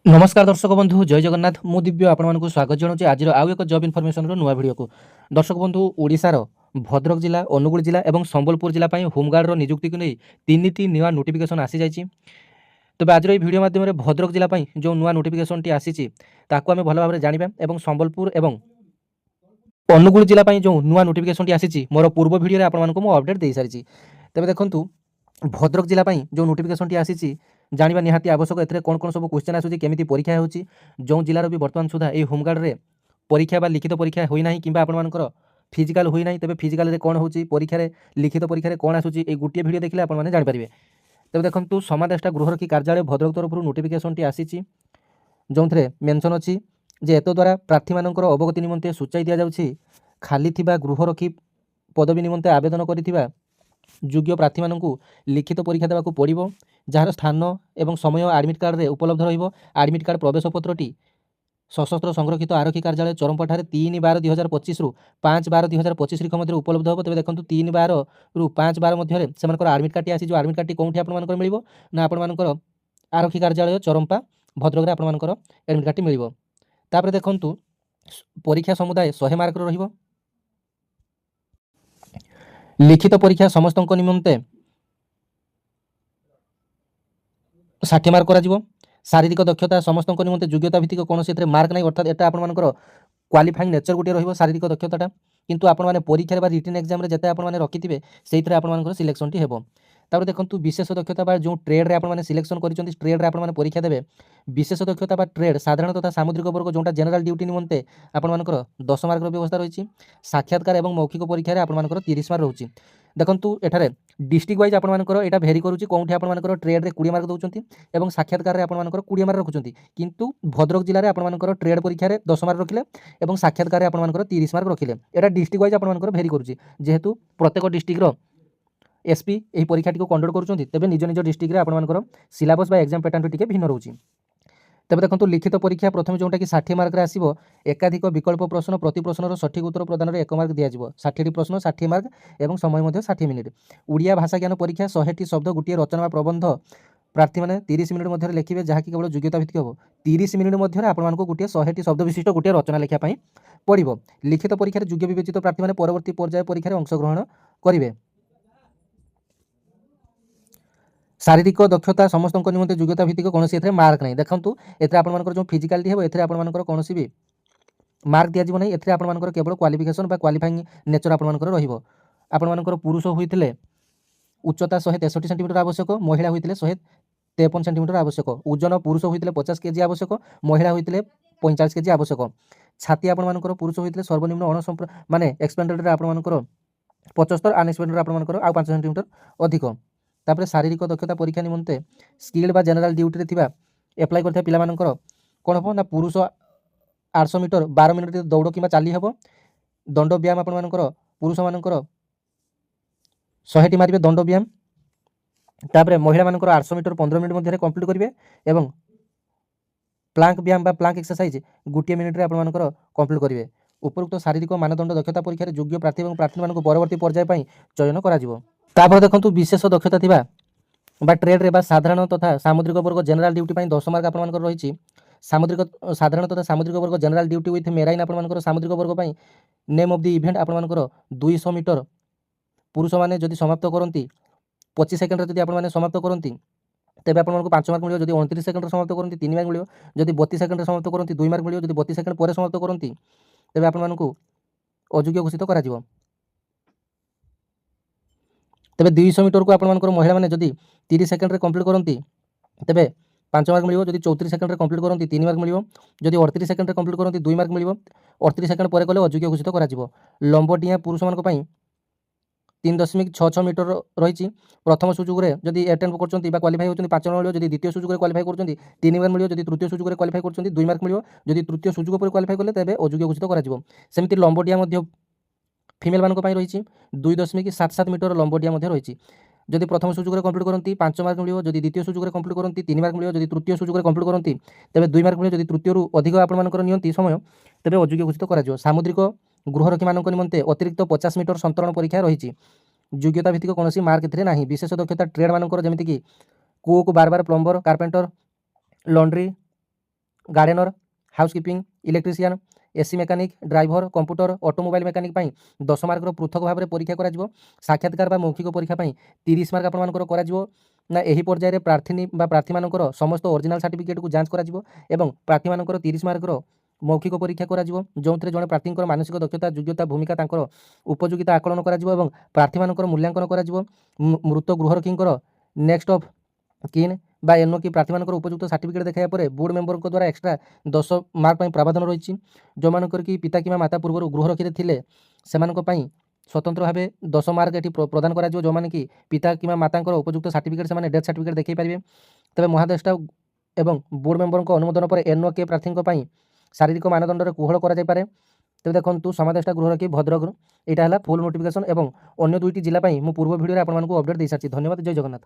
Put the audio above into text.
नमस्कार दर्शक बंधु जय जगन्नाथ मु दिव्य आपको स्वागत जनाऊँ आज आउ एक जब इनफर्मेशन नुआ भिडियो को दर्शक बंधु ओडिशार भद्रक जिला अनुगुल जिला और संबलपुर जिला होमगार्ड नियुक्ति को नहीं तीन नुआ नोटिफिकेशन आसी जाइए। तेज आज ये भिडियो मध्यम भद्रक जिला जो नुआ नोटिफिकेशन टी आसी आम भल भाव जाना और संबलपुर और अनुगुल जिला जो नुआ नोटिफिकेशन टी आसी मोर पूर्व भिडियो आपको अपडेट दे सारी। तेज देखूँ भद्रक जिला जो नोटिफिकेशन टी आसी जाना निहाती आवश्यक एथिरे कौन कौन सब क्वेश्चन आसूँ केमी परीक्षा होची जो जिलार भी बर्तमान सुधा ये होमगार्ड रे परीक्षा बा लिखित परीक्षा होई नाही किंबा आपनकर फिजिकल होई नाही। तेबे फिजिकल रे कौन होची परीक्षा रे लिखित परीक्षा रे कौन आसूँ ये गोटे भिडियो देखले आपन माने जानि परिबे। तेबे देखंतु समादेष्टा गृहरक्षी कार्यालय भद्रक तरफ नोटिफिकेशन टी आसीची जो मेंशन अच्छी जे एत द्वारा प्रार्थी मानकर अवगति निमंते सूचाई दिया जाउछि खाली थिबा गृहरक्षी पदवी निमंते आवेदन करिथिबा योग्य प्रार्थी मानकु लिखित परीक्षा देवाक पड़ो जार स्थान एवं समय आडमिट कार्ड रे उपलब्ध रहिबो। आडमिट कार्ड प्रवेश पत्रटी सशस्त्र संरक्षित आरक्षी कार्यालय चरमपाठारे 3/12/2025 रु 5/12/2025 तारिख मध्य उपलब्ध हो। तेज देखो 3/12 रु 5/12 मध्य से आडमिट कार्ड आसी आडमिट कार्ड कौटी आपंकर मिल ना आपर आरक्षी कार्यालय चरमपा भद्रक आपर एडमिट कार्ड मिल। तापर देखु परीक्षा समुदाय 100 मार्क रहिबो। लिखित परीक्षा समस्त निमंते 60 मार्क करा। शारीरिक दक्षता समस्त निमंते योग्यता भित्तिक कौन मार्क नहीं अर्थात एटा आपनकर क्वालिफाइंग नेचर गोटे रहिबो शारीरिक दक्षताटा किंतु आपण माने परीक्षा बा रिटन एग्जाम रे जते आपण माने रखिथिबे सेइथरे आपण मानकर सिलेक्शन टी हेबो। तापर देखंतु विशेष दक्षता बा जो ट्रेड रे आपण माने सिलेक्शन करिसंती ट्रेड रे आपण माने परीक्षा देबे विशेष दक्षता बा ट्रेड साधारण तथा सामुद्रिक वर्ग जोटा जनरल ड्यूटी निमंते आपण मानकर 10 मार्क रो व्यवस्था रहिछि। साक्षात्कार एवं मौखिक परीक्षा रे आपण मानकर 30 मार्क रहउछि। देखंतु एठारे डिस्ट्रिक्ट वाइज आपण मानकर एटा भेरी करूछि कोउठी आपण मानकर ट्रेड रे 20 मार्क दउचंती एवं साक्षात्कार रे आपण मानकर 20 मार्क रखुचंती किंतु भद्रक जिल्ला रे आपण मानकर ट्रेड परीक्षा रे 10 मार्क रखिले एवं साक्षात्कार रे आपण मानकर 30 मार्क रखिले। एटा डिस्ट्रिक्ट वाइज आपण मानकर भेरी करूछि जेहेतु प्रत्येक डिस्ट्रिक्ट रो एसपी एही परीक्षा टी को कंडक्ट करूचंती तेबे निज निज डिस्ट्रिक्ट रे आपण मानकर सिलेबस बा एग्जाम पैटर्न टिके भिन्न रहउछि। तेबे देखंतु लिखित परीक्षा प्रथम जोटा कि 60 मार्क रे आसीबो एकाधिक विकल्प प्रश्न प्रति प्रश्नर सठिक उत्तर प्रदान रे 1 मार्क दिया जिवो। 60 प्रश्न 60 मार्क एवं समय मध्ये 60 मिनिट। उड़िया भाषा ज्ञान परीक्षा 100 शब्द गोटे रचना प्रबंध प्रार्थी मैंने 30 मिनिट मध्य लिखे जहाँकि केवल योग्यता भित्तिक हम 30 मिनिट मध्य आपण गोटे 100 शब्द विशिष्ट गोटे रचना लिखापी पड़ो। लिखित परीक्षा योग्य विवेचित प्रार्थी मैंने परवर्ती पर्याय परीक्षा अंशग्रहण करेंगे। शारीरिक दक्षता समस्त निमंते योग्यता भित्तिक कौन ए मार्क नहीं। देखो एथे आपर जो फिजिकालिटी है एथे आपर कौन भी मार्क दिज्व नहीं। एथे आपर केवल क्वालिफिकेशन बा क्वालिफाइंग नेचर आपर रहिबो। आपर पुरुष होते उच्चता 163 सेंटीमीटर आवश्यक महिला होते 153 सेंटीमीटर आवश्यक। ओजन पुरुष होते 50 केजी आवश्यक महिला होते 45 केजी आवश्यक। छाती आपर पुरुष होते सर्वनिम्न अणसंप्र माने एक्सपेंडेड आपर 75 अनएक्सपेंडेड आपर आउ 5 सेंटीमीटर अधिक। तापर शारीरिक दक्षता परीक्षा निमंते स्किल्ड बा जनरल ड्यूटी रे थिबा एप्लाई करथिबा पिला मानकर कोन हो ना पुरुष 800 मीटर 12 मिनिट दौड़ किंबा चाली हेबो। दंड व्यायाम आपण मानकर पुरुष मानकर 100 टी मारिबे दंड व्यायाम। तापर महिला मानकर 800 मीटर 15 मिनिट मध्य कंप्लीट करिवे एवं प्लांक व्यायाम बा प्लांक एक्सरसाइज गोटे मिनिट रे आपण मानकर कंप्लीट करिवे। उपरोक्त शारीरिक मानदंड दक्षता परीक्षा रे योग्य प्रार्थी एवं प्रार्थी मानक परवर्ती पर्याय पई चयन करा जिवो। तापर देखंतु विशेष दक्षता थिबा बा ट्रेड रे बा साधारण तथा सामुद्रिक वर्ग जनरल ड्यूटी पई 10 मार्क आपण मानकर रहिछि। सामुद्रिक साधारण तथा सामुद्रिक वर्ग जनरल ड्यूटी विथ मेराइन आपण मानकर सामुद्रिक वर्ग पई नेम ऑफ द इवेंट आपण मानकर 200 मीटर पुरुष माने जदि समाप्त करती 25 सेकेंड जदि आपण माने समाप्त करती तेबे आपण मानक 5 मार्क मिलियो। जदि 29 सेकेंड समाप्त करती 3 मार्क मिलियो। जदि 32 सेकेंड समाप्त करती 2 मार्क मिलियो। जदि 32 सेकेंड पर समाप्त करती तेबे आपण मानक अयोग्य घोषित करा जिवो। तेबे 200 मीटर को आपण मानकर महिला माने जदि 30 सेकेंड रे कंप्लीट करती तेबे 5 मार्क मिलियो। जदि 34 सेकेंड रे कंप्लीट करती 3 मार्क मिलियो। जदि 38 सेकेंड रे कंप्लीट करती 2 मार्क मिलियो। 38 सेकेंड पर कले अयोग्य घोषित करा जिवो। लंब डिया पुरुष मानक पई 3.66 मीटर रही। प्रथम सुযোଗ रे जदि अटेम्प्ट करछंती बा क्वालिफाई होछंती 5 मार्क मिलियो। जदि द्वितीय सुযোଗ रे क्वालिफाई करछंती 3 मार्क मिलियो। जदि तृतीय सुযোଗ रे क्वालिफाई करछंती 2 मार्क मिलियो। जदि तृतीय सुযোଗ पर क्वालिफाई करले तेबे अयोग्य घोषित करा जिवो। सेमिति लंब डिया मध्ये फीमेल मानक पई रही 2.77 मीटर लंब डिया मध्ये रही। जदि प्रथम सुযোଗ रे कंप्लीट करती 5 मार्क मिलियो। जदि द्वितीय सुযোଗ रे कंप्लीट करती 3 मार्क मिलियो। जदि तृतीय सुযোଗ रे कंप्लीट करती तेबे 2 मार्क मिलियो। जदि तृतीय रु अधिक आपण मानकर नियंती समय तेबे अयोग्य घोषित करा जिवो। सामुद्रिक गृहरक्षी मानक निमंते अतिरिक्त 50 मीटर संतरण परीक्षा रही। योग्यता भित्तिक कौन मार्क एथिरे नाही। विशेष दक्षता ट्रेड मानकर जेमिति कि कुक बार बार plumber carpenter laundry gardener, housekeeping, electrician, AC mechanic, driver, computer, automobile mechanic ପାଇଁ 10 ମାର୍କର ପୃଥକ ଭାବରେ ପରୀକ୍ଷା କରାଯିବ। ସାକ୍ଷାତକାର ବା ମୌଖିକ ପରୀକ୍ଷା ପାଇଁ 30 ମାର୍କ ଆପଣମାନଙ୍କର କରାଯିବ। ନା ଏହି ପର୍ଯ୍ୟାୟରେ ପ୍ରାର୍ଥିନୀ ବା ପ୍ରାର୍ଥୀମାନଙ୍କର ସମସ୍ତ ଅରିଜିନାଲ ସାର୍ଟିଫିକେଟକୁ ଯାଞ୍ଚ କରାଯିବ ଏବଂ ପ୍ରାର୍ଥୀମାନଙ୍କର 30 ମାର୍କର ମୌଖିକ ପରୀକ୍ଷା କରାଯିବ, ଯେଉଁଥିରେ ଜଣେ ପ୍ରାର୍ଥୀଙ୍କର ମାନସିକ ଦକ୍ଷତା, ଯୋଗ୍ୟତା, ଭୂମିକା, ତାଙ୍କର ଉପଯୋଗିତା ଆକଳନ କରାଯିବ ଏବଂ ପ୍ରାର୍ଥୀମାନଙ୍କର ମୂଲ୍ୟାଙ୍କନ କରାଯିବ। ମୃତ ଗୃହରକ୍ଷୀଙ୍କର ନେକ୍ସଟ ଅଫ୍ କିନ୍ ବା ଏନ୍ଓକି ପ୍ରାର୍ଥୀମାନଙ୍କର ଉପଯୁକ୍ତ ସାର୍ଟିଫିକେଟ୍ ଦେଖାଇବା ପରେ ବୋର୍ଡ଼ ମେମ୍ବରଙ୍କ ଦ୍ୱାରା ଏକ୍ସଟ୍ରା 10 ମାର୍କ ପାଇଁ ପ୍ରାବଧାନ ରହିଛି। ଯେଉଁମାନଙ୍କର କି ପିତା କିମ୍ବା ମାତା ପୂର୍ବରୁ ଗୃହରକ୍ଷୀରେ ଥିଲେ ସେମାନଙ୍କ ପାଇଁ ସ୍ୱତନ୍ତ୍ର ଭାବେ 10 ମାର୍କ ଏଠି ପ୍ରଦାନ କରାଯିବ। ଯେଉଁମାନେ କି ପିତା କିମ୍ବା ମାତାଙ୍କର ଉପଯୁକ୍ତ ସାର୍ଟିଫିକେଟ୍ ସେମାନେ ଡେଥ୍ ସାର୍ଟିଫିକେଟ୍ ଦେଖାଇ ପାରିବେ। ତେବେ ମହାଦେଷ୍ଟା ଏବଂ ବୋର୍ଡ଼ ମେମ୍ବରଙ୍କ ଅନୁମୋଦନ ପରେ ଏନ୍ଓକେ ପ୍ରାର୍ଥୀଙ୍କ ପାଇଁ ଶାରୀରିକ ମାନଦଣ୍ଡରେ କୋହଳ କରାଯାଇପାରେ। ତେବେ ଦେଖନ୍ତୁ ସମାଦେଷ୍ଟା ଗୃହରକ୍ଷୀ ଭଦ୍ରକରୁ ଏଇଟା ହେଲା ଫୁଲ୍ ନୋଟିଫିକେସନ୍ ଏବଂ ଅନ୍ୟ 2ଟି ଜିଲ୍ଲା ପାଇଁ ମୁଁ ପୂର୍ବ ଭିଡ଼ିଓରେ ଆପଣମାନଙ୍କୁ ଅପଡେଟ୍ ଦେଇସାରିଛି। ଧନ୍ୟବାଦ। ଜୟ ଜଗନ୍ନାଥ।